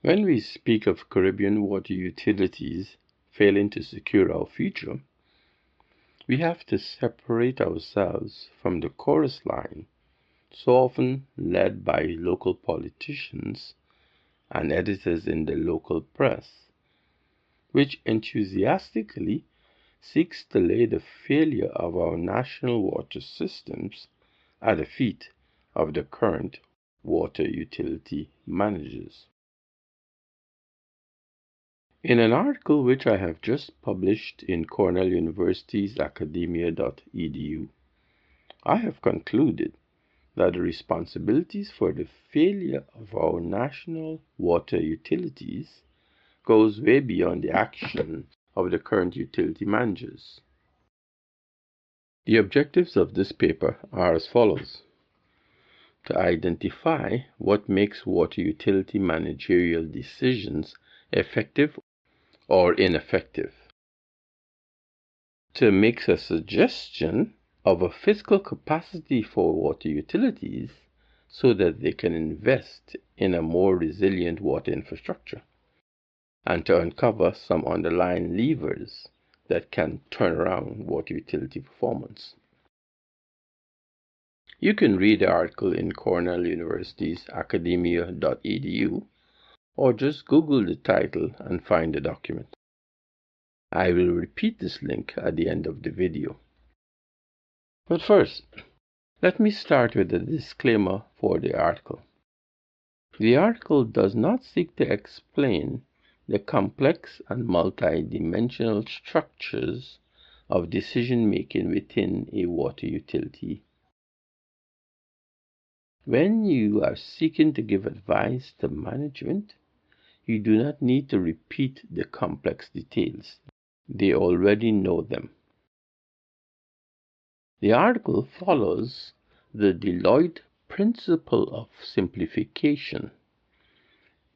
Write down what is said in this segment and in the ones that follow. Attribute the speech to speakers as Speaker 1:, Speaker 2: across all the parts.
Speaker 1: When we speak of Caribbean water utilities failing to secure our future, we have to separate ourselves from the chorus line, so often led by local politicians and editors in the local press, which enthusiastically seeks to lay the failure of our national water systems at the feet of the current water utility managers. In an article which I have just published in Cornell University's academia.edu, I have concluded that the responsibilities for the failure of our national water utilities goes way beyond the action of the current utility managers. The objectives of this paper are as follows: to identify what makes water utility managerial decisions effective or ineffective, to make a suggestion of a fiscal capacity for water utilities so that they can invest in a more resilient water infrastructure, and to uncover some underlying levers that can turn around water utility performance. You can read the article in Cornell University's academia.edu or just Google the title and find the document. I will repeat this link at the end of the video. But first, let me start with a disclaimer for the article. The article does not seek to explain the complex and multidimensional structures of decision-making within a water utility. When you are seeking to give advice to management, you do not need to repeat the complex details. They already know them. The article follows the Deloitte principle of simplification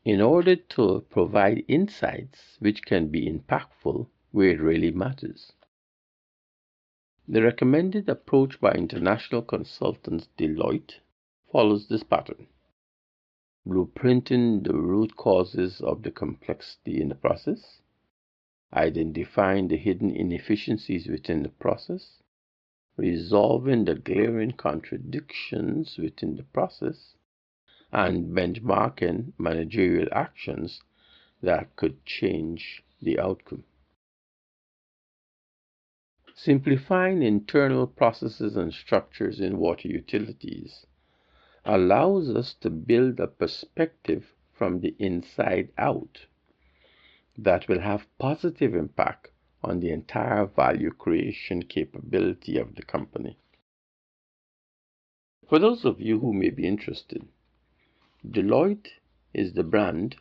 Speaker 1: in order to provide insights which can be impactful where it really matters. The recommended approach by international consultants Deloitte follows this pattern: blueprinting the root causes of the complexity in the process, identifying the hidden inefficiencies within the process, resolving the glaring contradictions within the process, and benchmarking managerial actions that could change the outcome. Simplifying internal processes and structures in water utilities allows us to build a perspective from the inside out that will have positive impact on the entire value creation capability of the company. For those of you who may be interested, Deloitte is the brand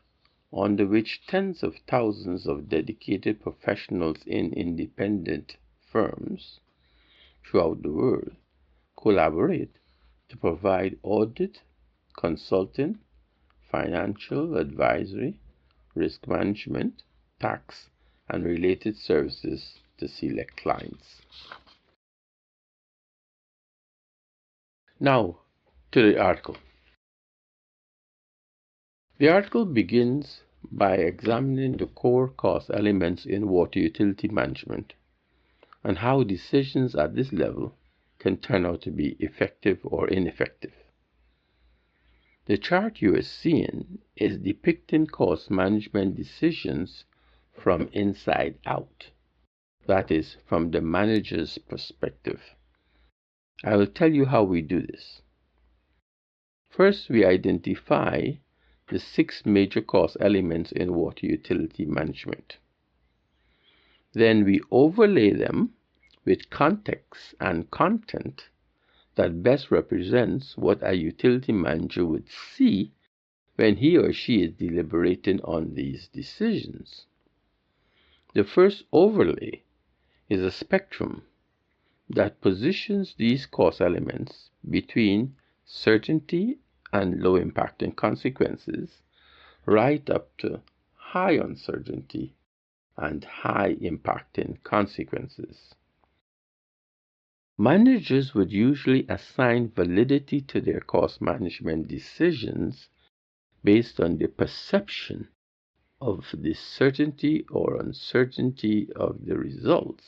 Speaker 1: under which tens of thousands of dedicated professionals in independent firms throughout the world collaborate to provide audit, consulting, financial advisory, risk management, tax, and related services to select clients. Now, to the article. The article begins by examining the core cost elements in water utility management and how decisions at this level can turn out to be effective or ineffective. The chart you are seeing is depicting cost management decisions from inside out, that is, from the manager's perspective. I will tell you how we do this. First, we identify the 6 major cost elements in water utility management. Then we overlay them with context and content that best represents what a utility manager would see when he or she is deliberating on these decisions. The first overlay is a spectrum that positions these cost elements between certainty and low impacting consequences, right up to high uncertainty and high impacting consequences. Managers would usually assign validity to their cost management decisions based on the perception of the certainty or uncertainty of the results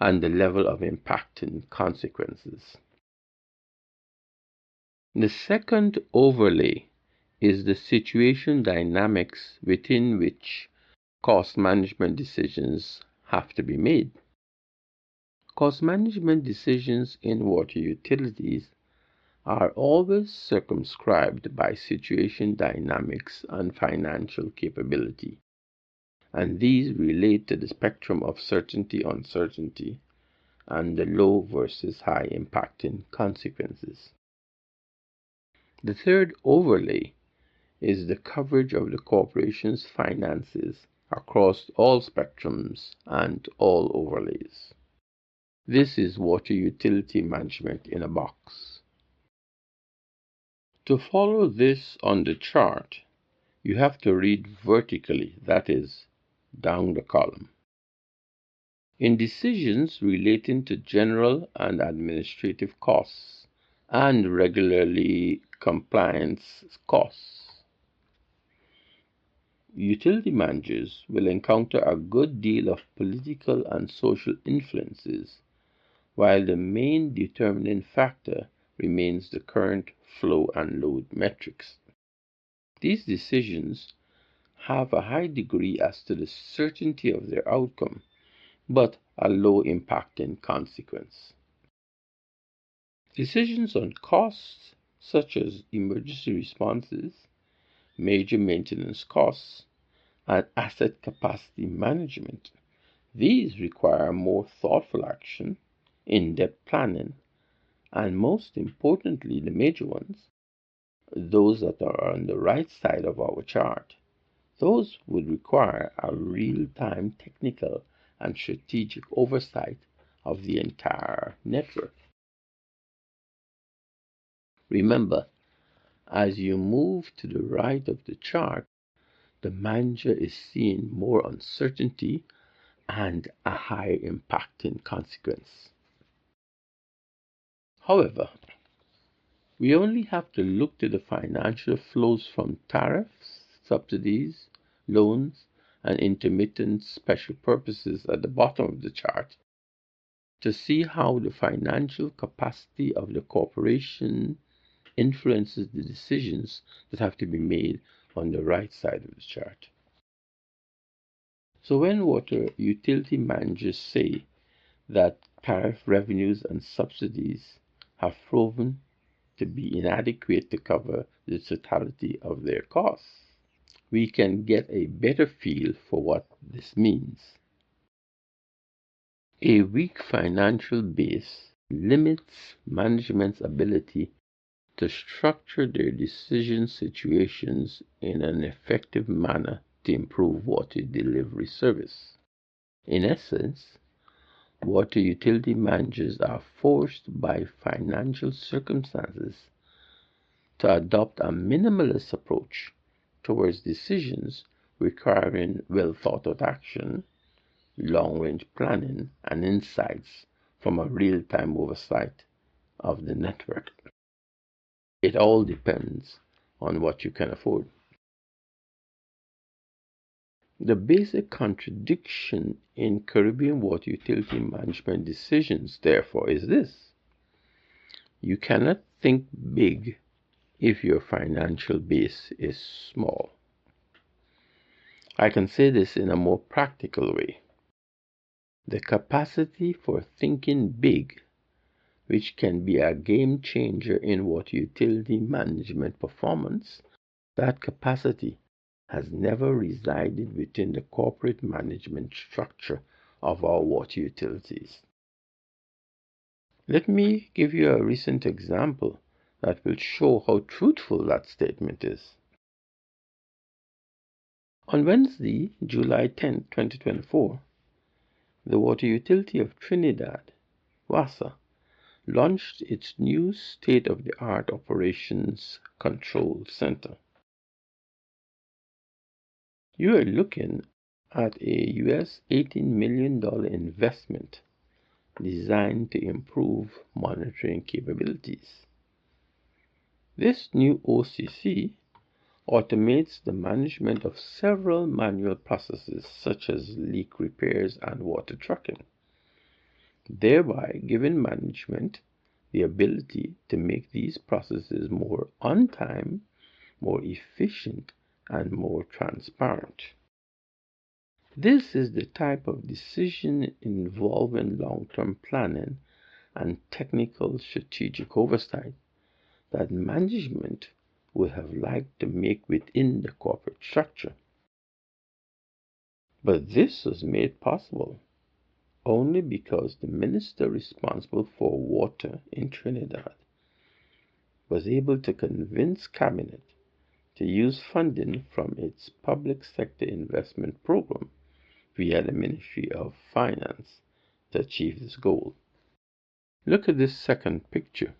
Speaker 1: and the level of impact and consequences. The second overlay is the situation dynamics within which cost management decisions have to be made. Cost management decisions in water utilities are always circumscribed by situation dynamics and financial capability, and these relate to the spectrum of certainty uncertainty and the low versus high impacting consequences. The third overlay is the coverage of the corporation's finances across all spectrums and all overlays. This is water utility management in a box. To follow this on the chart, you have to read vertically, that is, down the column. In decisions relating to general and administrative costs and regularly compliance costs, utility managers will encounter a good deal of political and social influences, while the main determining factor remains the current flow and load metrics. These decisions have a high degree as to the certainty of their outcome, but a low impact in consequence. Decisions on costs, such as emergency responses, major maintenance costs, and asset capacity management, these require more thoughtful action, in-depth planning, and most importantly, the major ones, those that are on the right side of our chart, those would require a real-time technical and strategic oversight of the entire network. Remember, as you move to the right of the chart, the manager is seeing more uncertainty and a higher impact in consequence. However, we only have to look to the financial flows from tariffs, subsidies, loans, and intermittent special purposes at the bottom of the chart to see how the financial capacity of the corporation influences the decisions that have to be made on the right side of the chart. So when water utility managers say that tariff revenues and subsidies have proven to be inadequate to cover the totality of their costs, we can get a better feel for what this means. A weak financial base limits management's ability to structure their decision situations in an effective manner to improve water delivery service. In essence, water utility managers are forced by financial circumstances to adopt a minimalist approach towards decisions requiring well thought out action, long range planning, and insights from a real time oversight of the network. It all depends on what you can afford. The basic contradiction in Caribbean water utility management decisions, therefore, is this: you cannot think big if your financial base is small. I can say this in a more practical way. The capacity for thinking big, which can be a game changer in water utility management performance, that capacity has never resided within the corporate management structure of our water utilities. Let me give you a recent example that will show how truthful that statement is. On Wednesday, July 10, 2024, the Water Utility of Trinidad, WASA, launched its new state-of-the-art Operations Control Center. You are looking at a US $18 million investment designed to improve monitoring capabilities. This new OCC automates the management of several manual processes such as leak repairs and water trucking, thereby giving management the ability to make these processes more on time, more efficient, and more transparent. This is the type of decision involving long-term planning and technical strategic oversight that management would have liked to make within the corporate structure. But this was made possible only because the minister responsible for water in Trinidad was able to convince cabinet to use funding from its public sector investment program via the Ministry of Finance to achieve this goal. Look at this second picture.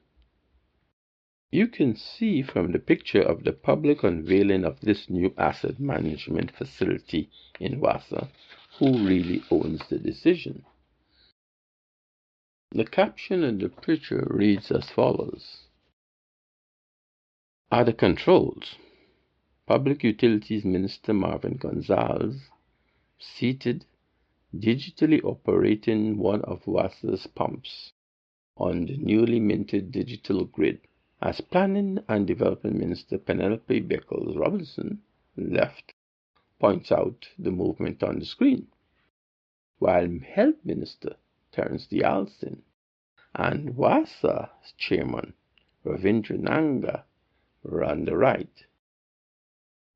Speaker 1: You can see from the picture of the public unveiling of this new asset management facility in Wassa who really owns the decision. The caption in the picture reads as follows. Are the controls? Public Utilities Minister Marvin Gonzalez, seated, digitally operating one of Wassa's pumps on the newly minted digital grid. As Planning and Development Minister Penelope Beckles Robinson, left, points out the movement on the screen, while Health Minister Terence Dialston and WASA's Chairman Ravindra Nanga were on the right.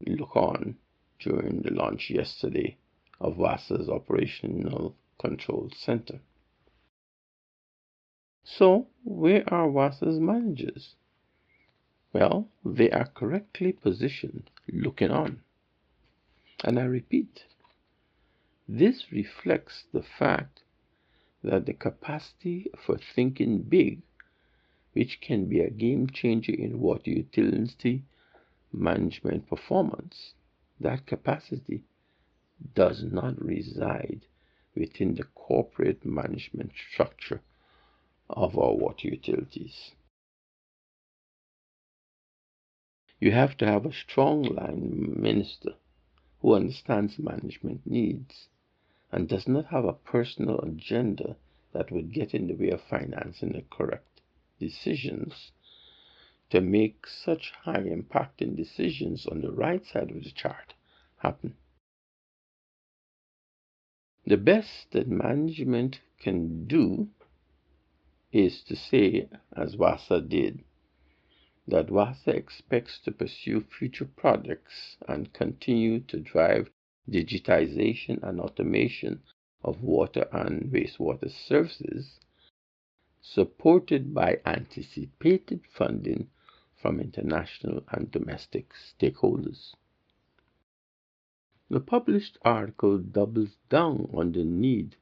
Speaker 1: Look on during the launch yesterday of WASA's Operational Control Center. So, where are WASA's managers? Well, they are correctly positioned, looking on. And I repeat, this reflects the fact that the capacity for thinking big, which can be a game changer in water utility management performance, that capacity does not reside within the corporate management structure of our water utilities. You have to have a strong line minister who understands management needs and does not have a personal agenda that would get in the way of financing the correct decisions to make such high impacting decisions on the right side of the chart happen. The best that management can do is to say, as WASA did, that WASA expects to pursue future projects and continue to drive digitization and automation of water and wastewater services, supported by anticipated funding from international and domestic stakeholders. The published article doubles down on the need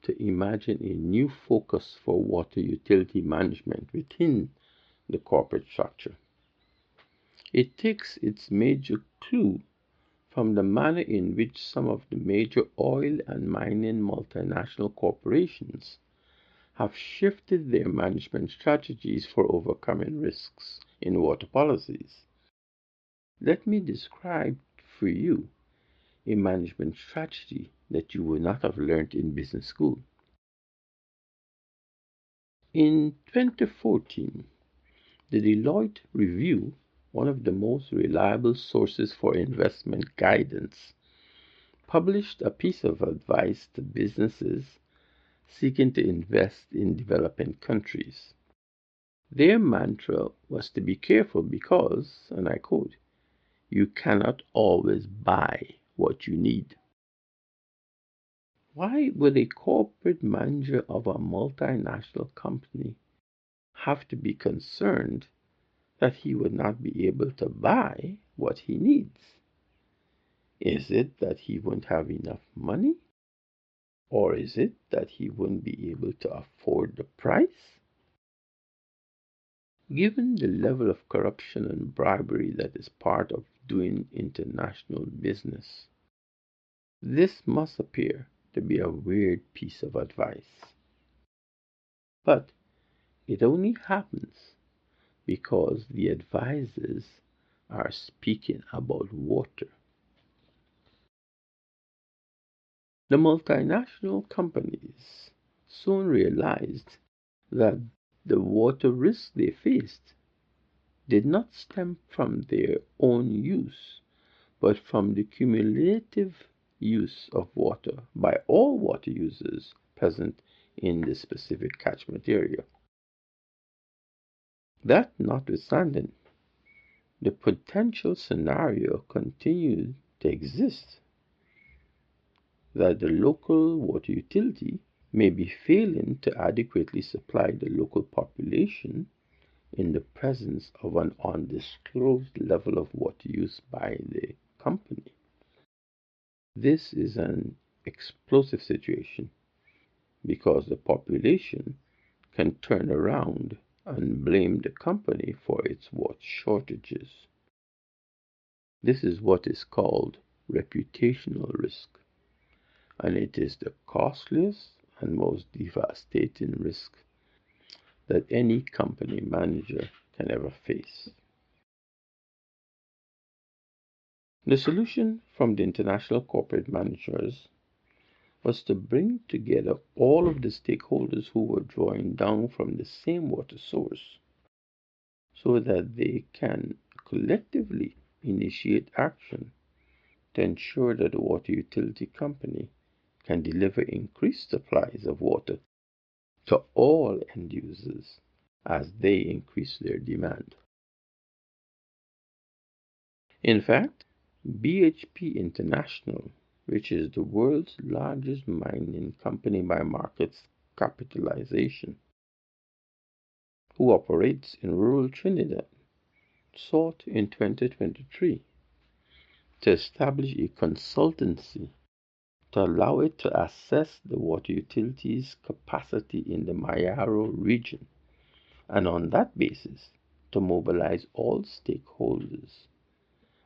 Speaker 1: to imagine a new focus for water utility management within the corporate structure. It takes its major clue from the manner in which some of the major oil and mining multinational corporations have shifted their management strategies for overcoming risks in water policies. Let me describe for you a management strategy that you would not have learned in business school. In 2014, the Deloitte Review, one of the most reliable sources for investment guidance, published a piece of advice to businesses seeking to invest in developing countries. Their mantra was to be careful because, and I quote, you cannot always buy what you need. Why would a corporate manager of a multinational company have to be concerned that he would not be able to buy what he needs? Is it that he won't have enough money? Or is it that he wouldn't be able to afford the price? Given the level of corruption and bribery that is part of doing international business, this must appear to be a weird piece of advice. But it only happens because the advisors are speaking about water. The multinational companies soon realized that the water risks they faced did not stem from their own use, but from the cumulative use of water by all water users present in the specific catchment area. That notwithstanding, the potential scenario continued to exist that the local water utility may be failing to adequately supply the local population in the presence of an undisclosed level of water use by the company. This is an explosive situation because the population can turn around and blame the company for its water shortages. This is what is called reputational risk, and it is the costliest and most devastating risk that any company manager can ever face. The solution from the international corporate managers was to bring together all of the stakeholders who were drawing down from the same water source so that they can collectively initiate action to ensure that the water utility company can deliver increased supplies of water to all end users as they increase their demand. In fact, BHP International, which is the world's largest mining company by market capitalization, who operates in rural Trinidad, sought in 2023 to establish a consultancy to allow it to assess the water utilities capacity in the Mayaro region, and on that basis to mobilize all stakeholders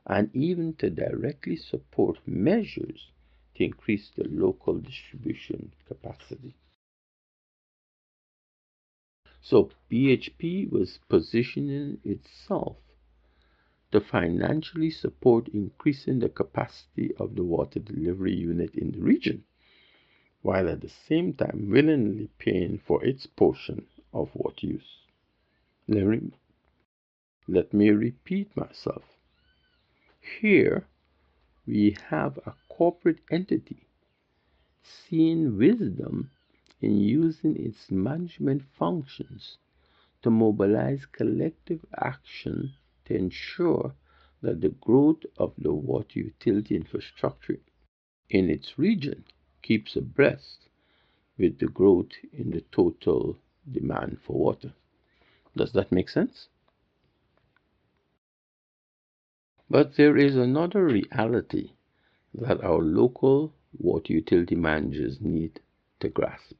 Speaker 1: and even to directly support measures to increase the local distribution capacity. So BHP was positioning itself to financially support increasing the capacity of the water delivery unit in the region, while at the same time willingly paying for its portion of water use. Let me repeat myself. Here we have a corporate entity seeing wisdom in using its management functions to mobilize collective action to ensure that the growth of the water utility infrastructure in its region keeps abreast with the growth in the total demand for water. Does that make sense? But there is another reality that our local water utility managers need to grasp.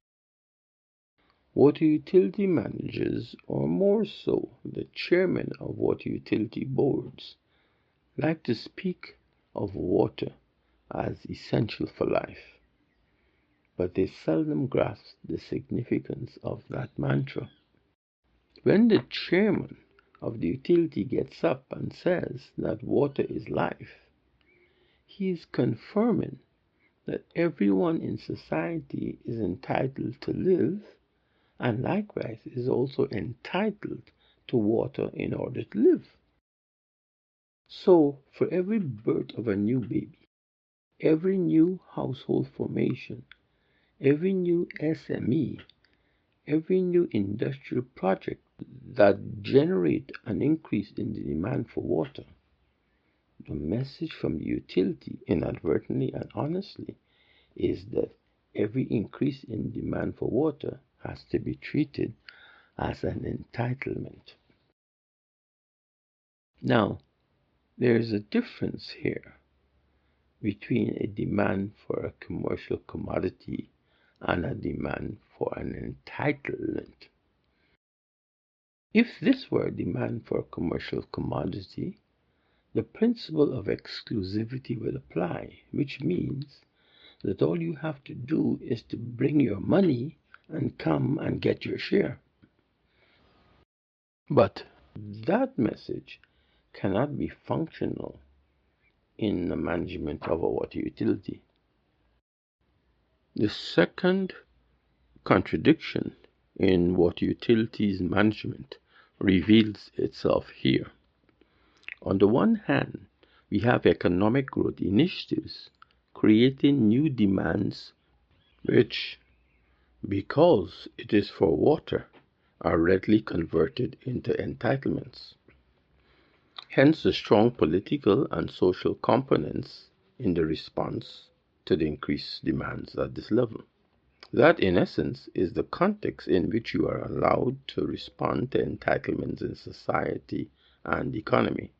Speaker 1: Water utility managers, or more so the chairman of water utility boards, like to speak of water as essential for life, but they seldom grasp the significance of that mantra. When the chairman of the utility gets up and says that water is life, he is confirming that everyone in society is entitled to live and likewise is also entitled to water in order to live. So, for every birth of a new baby, every new household formation, every new SME, every new industrial project that generates an increase in the demand for water, the message from the utility, inadvertently and honestly, is that every increase in demand for water has to be treated as an entitlement. Now, there is a difference here between a demand for a commercial commodity and a demand for an entitlement. If this were a demand for a commercial commodity, the principle of exclusivity would apply, which means that all you have to do is to bring your money and come and get your share. But that message cannot be functional in the management of a water utility. The second contradiction in water utilities management reveals itself here. On the one hand, we have economic growth initiatives creating new demands which, because it is for water, are readily converted into entitlements. Hence the strong political and social components in the response to the increased demands at this level. That, in essence, is the context in which you are allowed to respond to entitlements in society and economy.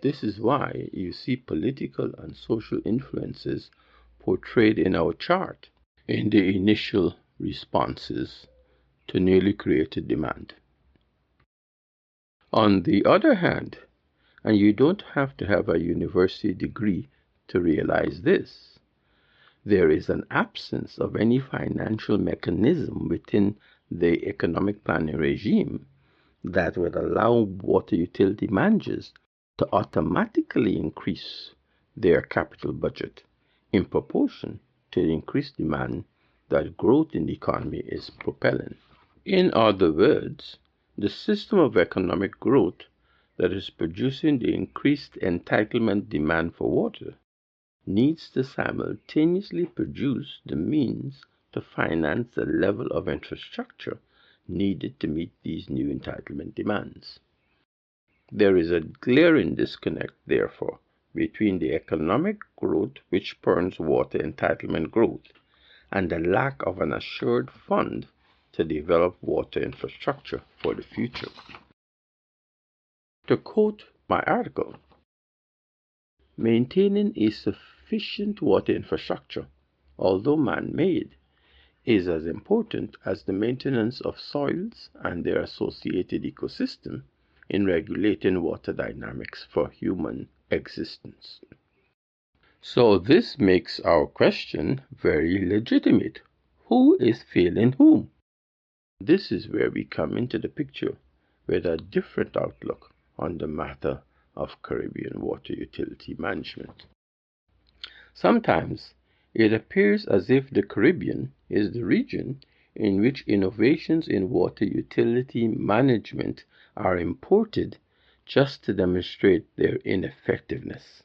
Speaker 1: This is why you see political and social influences portrayed in our chart in the initial responses to newly created demand. On the other hand, and you don't have to have a university degree to realize this, there is an absence of any financial mechanism within the economic planning regime that would allow water utility managers to automatically increase their capital budget in proportion to the increased demand that growth in the economy is propelling. In other words, the system of economic growth that is producing the increased entitlement demand for water needs to simultaneously produce the means to finance the level of infrastructure needed to meet these new entitlement demands. There is a glaring disconnect, therefore, between the economic growth which spurns water entitlement growth and the lack of an assured fund to develop water infrastructure for the future. To quote my article, maintaining a sufficient water infrastructure, although man-made, is as important as the maintenance of soils and their associated ecosystem in regulating water dynamics for human existence. So this makes our question very legitimate. Who is failing whom? This is where we come into the picture with a different outlook on the matter of Caribbean water utility management. Sometimes it appears as if the Caribbean is the region in which innovations in water utility management are imported just to demonstrate their ineffectiveness.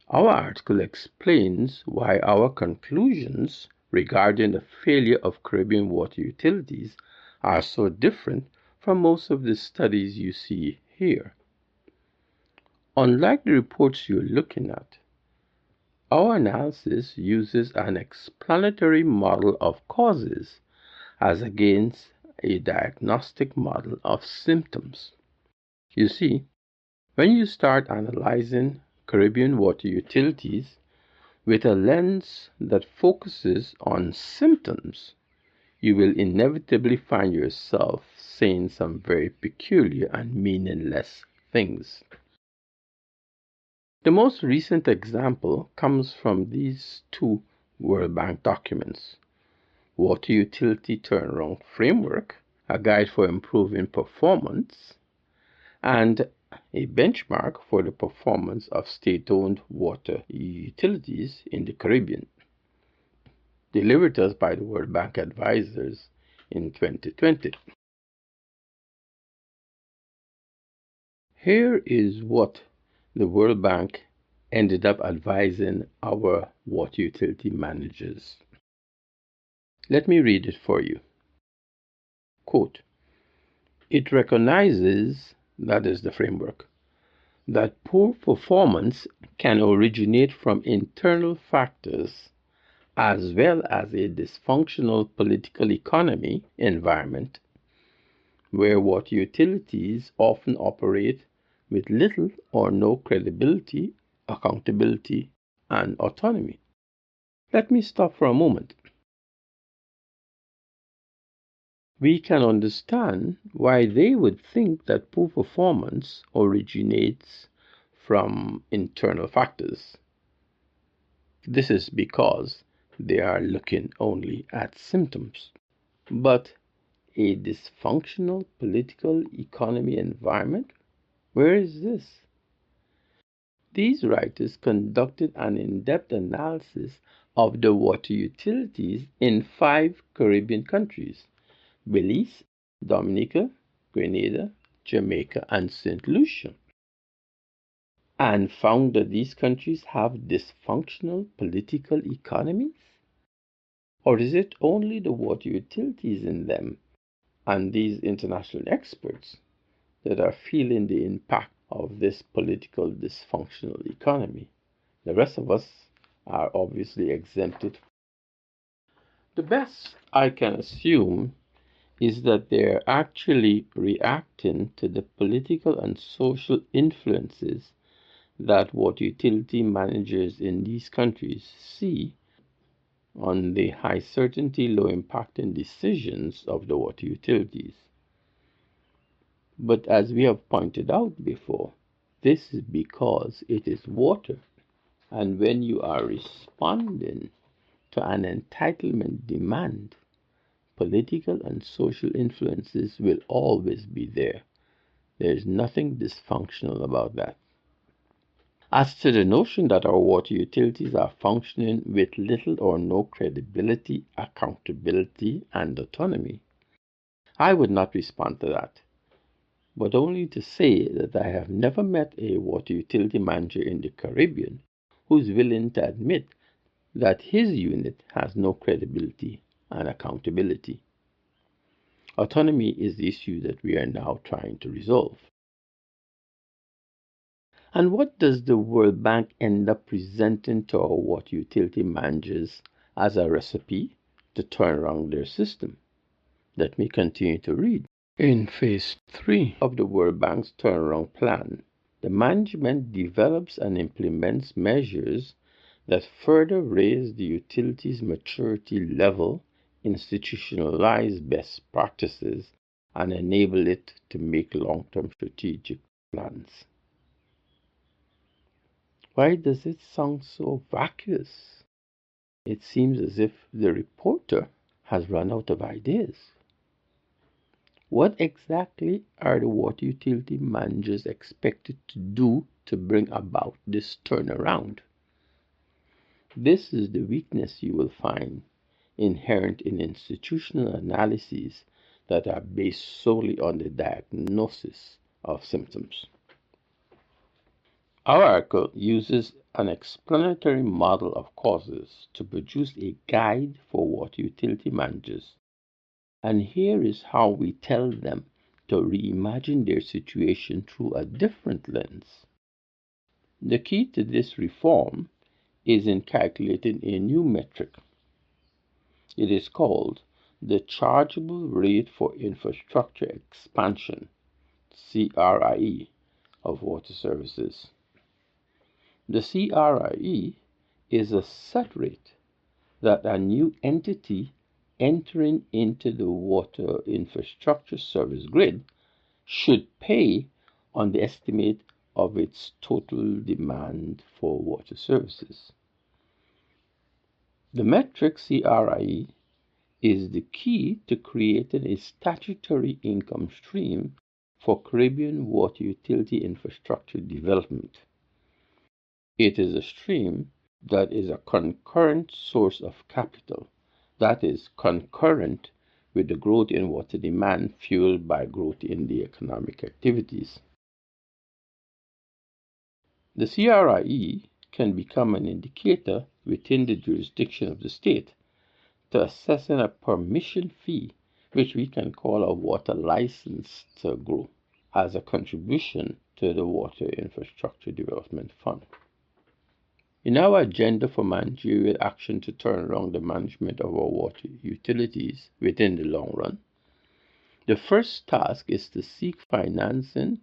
Speaker 1: Our article explains why our conclusions regarding the failure of Caribbean water utilities are so different from most of the studies you see here. Unlike the reports you're looking at, our analysis uses an explanatory model of causes as against a diagnostic model of symptoms. You see, when you start analyzing Caribbean water utilities with a lens that focuses on symptoms, you will inevitably find yourself saying some very peculiar and meaningless things. The most recent example comes from these two World Bank documents: Water Utility Turnaround Framework, a guide for improving performance, and a benchmark for the performance of state-owned water utilities in the Caribbean, delivered to us by the World Bank advisors in 2020. Here is what the World Bank ended up advising our water utility managers. Let me read it for you. Quote, it recognizes, that is the framework, that poor performance can originate from internal factors as well as a dysfunctional political economy environment where water utilities often operate with little or no credibility, accountability, and autonomy. Let me stop for a moment. We can understand why they would think that poor performance originates from internal factors. This is because they are looking only at symptoms. But a dysfunctional political economy environment? Where is this? These writers conducted an in-depth analysis of the water utilities in 5 Caribbean countries: Belize, Dominica, Grenada, Jamaica, and St. Lucia, and found that these countries have dysfunctional political economies? Or is it only the water utilities in them and these international experts that are feeling the impact of this political dysfunctional economy? The rest of us are obviously exempted. The best I can assume is that they're actually reacting to the political and social influences that water utility managers in these countries see on the high certainty, low impacting decisions of the water utilities. But as we have pointed out before, this is because it is water. And when you are responding to an entitlement demand, political and social influences will always be there. There is nothing dysfunctional about that. As to the notion that our water utilities are functioning with little or no credibility, accountability, and autonomy, I would not respond to that, but only to say that I have never met a water utility manager in the Caribbean who is willing to admit that his unit has no credibility and accountability. Autonomy is the issue that we are now trying to resolve. And what does the World Bank end up presenting to our water utility managers as a recipe to turn around their system? Let me continue to read. In phase 3 of the World Bank's turnaround plan, the management develops and implements measures that further raise the utility's maturity level, institutionalize best practices, and enable it to make long-term strategic plans. Why does it sound so vacuous? It seems as if the reporter has run out of ideas. What exactly are the water utility managers expected to do to bring about this turnaround? This is the weakness you will find inherent in institutional analyses that are based solely on the diagnosis of symptoms. Our article uses an explanatory model of causes to produce a guide for water utility managers. And here is how we tell them to reimagine their situation through a different lens. The key to this reform is in calculating a new metric. It is called the chargeable rate for infrastructure expansion, CRIE, of water services. The CRIE is a set rate that a new entity entering into the water infrastructure service grid should pay on the estimate of its total demand for water services. The metric CRIE is the key to creating a statutory income stream for Caribbean water utility infrastructure development. It is a stream that is a concurrent source of capital, that is, concurrent with the growth in water demand fueled by growth in the economic activities. The CRIE can become an indicator within the jurisdiction of the state to assessing a permission fee, which we can call a water license to grow, as a contribution to the Water Infrastructure Development Fund. In our agenda for managerial action to turn around the management of our water utilities within the long run, the first task is to seek financing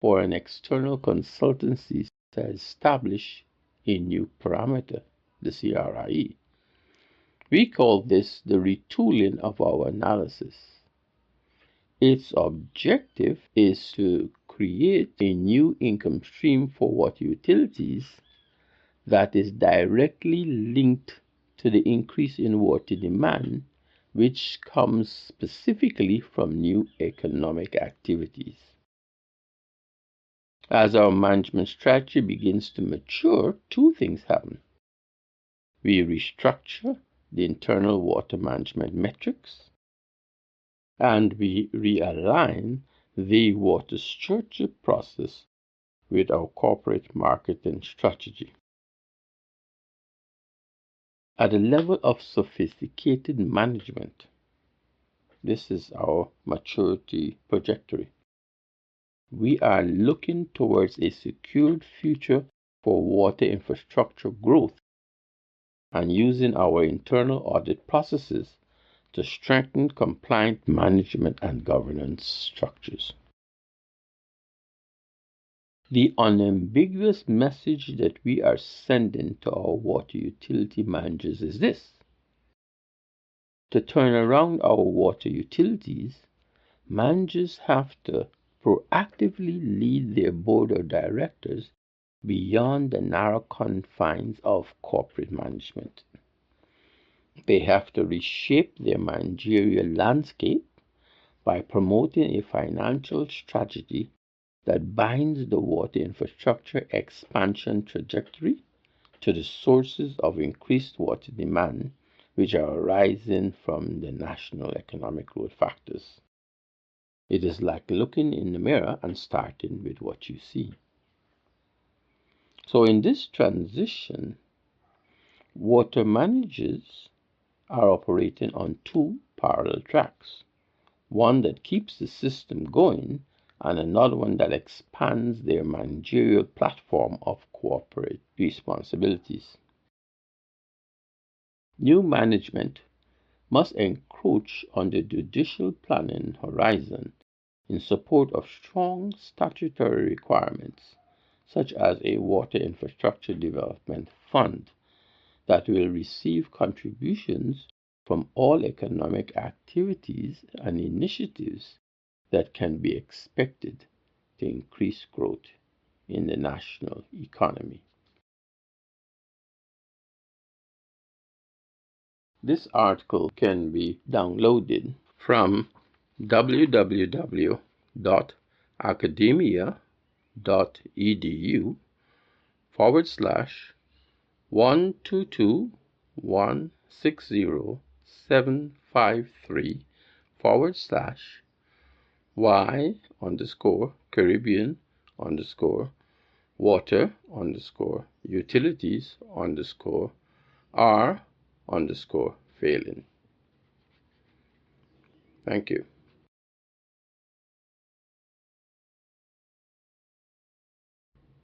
Speaker 1: for an external consultancy to establish a new parameter, the CRIE. We call this the retooling of our analysis. Its objective is to create a new income stream for water utilities that is directly linked to the increase in water demand, which comes specifically from new economic activities. As our management strategy begins to mature, two things happen. We restructure the internal water management metrics, and we realign the water stewardship process with our corporate marketing strategy. At the level of sophisticated management, this is our maturity trajectory. We are looking towards a secured future for water infrastructure growth and using our internal audit processes to strengthen compliant management and governance structures. The unambiguous message that we are sending to our water utility managers is this: to turn around our water utilities, managers have to proactively lead their board of directors beyond the narrow confines of corporate management. They have to reshape their managerial landscape by promoting a financial strategy that binds the water infrastructure expansion trajectory to the sources of increased water demand which are arising from the national economic growth factors. It is like looking in the mirror and starting with what you see. So in this transition, water managers are operating on two parallel tracks. One that keeps the system going and another one that expands their managerial platform of corporate responsibilities. New management must encroach on the judicial planning horizon in support of strong statutory requirements, such as a water infrastructure development fund that will receive contributions from all economic activities and initiatives that can be expected to increase growth in the national economy. This article can be downloaded from www.academia.edu/1221605/y_Caribbean_water_utilities_R_failing. Thank you.